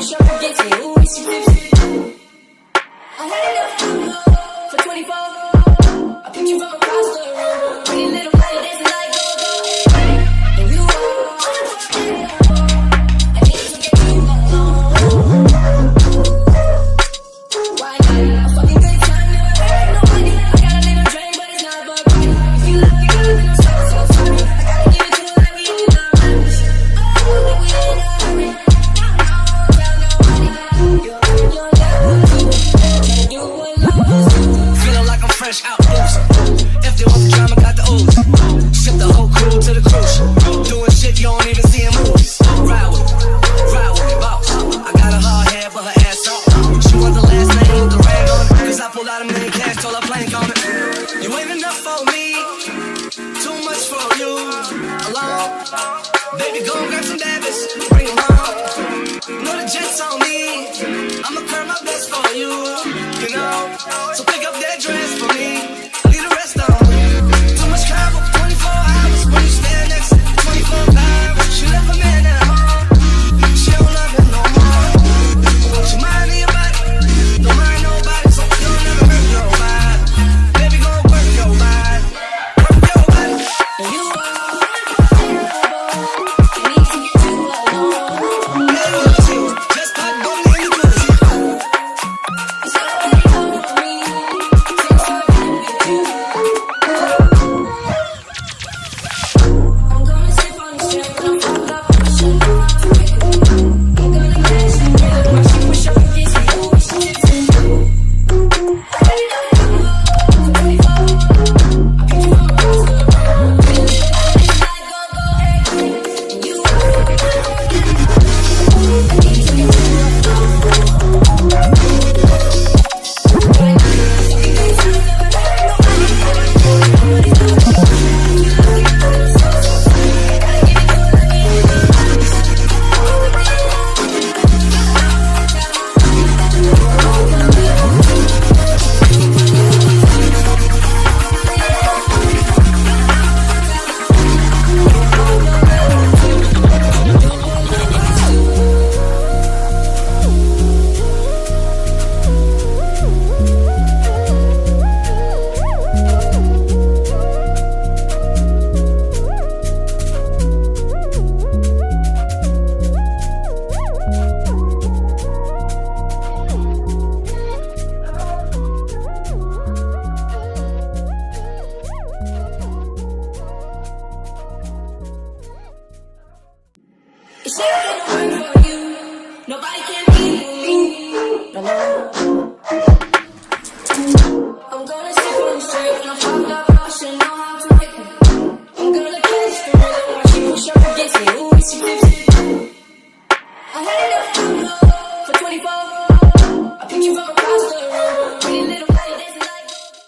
push up against me. Ooh, it's 50. I had enough for 24. I picked you from across the room. Pretty little body dancing like go-go. And you are I need to get you alone. Why not? A fucking good time, never hurt nobody. I gotta live a dream, but it's not but right. If you love me, girl, then I'm so sorry. I gotta give it to you like we in the match. Oh, like we in a hurry. Feeling like I'm fresh out loose. If they want the drama, got the ooze. Ship the whole crew to the cruise. Doing shit you don't even see him move. Ride with me, boss. I got a hard head, but her ass off. She want the last name with the rag on it. Cause I pulled out a million cash, told her plank on it. You ain't enough for me, too much for you. Alone, baby, go and grab some dabbies, bring them home. Know the jet's on me, I'ma curb my best for you, you know. So pick up that dress for me, leave the rest on me. Too much travel, 24 hours, when you stand next to 24 hours. She left a man at home, she don't love him no more. She mind your body, don't mind nobody, so you'll never hurt nobody. Baby, go work your body, work your body. And you are I need to get you alone. Just put booty in the pussy. It's already over for me since I've been with you. I'm gonna sip on this drink when I'm fucked up. I should know how to make it. I'm gonna catch you with when she push up against me. Ooh, it's 50. I had enough for 24. I picked you from across the room. Pretty little body dancing like go-go. And you are I need to get you alone. It's not gonna work for you. Nobody can beat me. No, no. I'm gonna sip on this drink when I'm fucked up. I should know how to make it. I'm gonna catch the rhythm when she push up against me. Ooh, it's 50. I had enough for 24. I picked you from a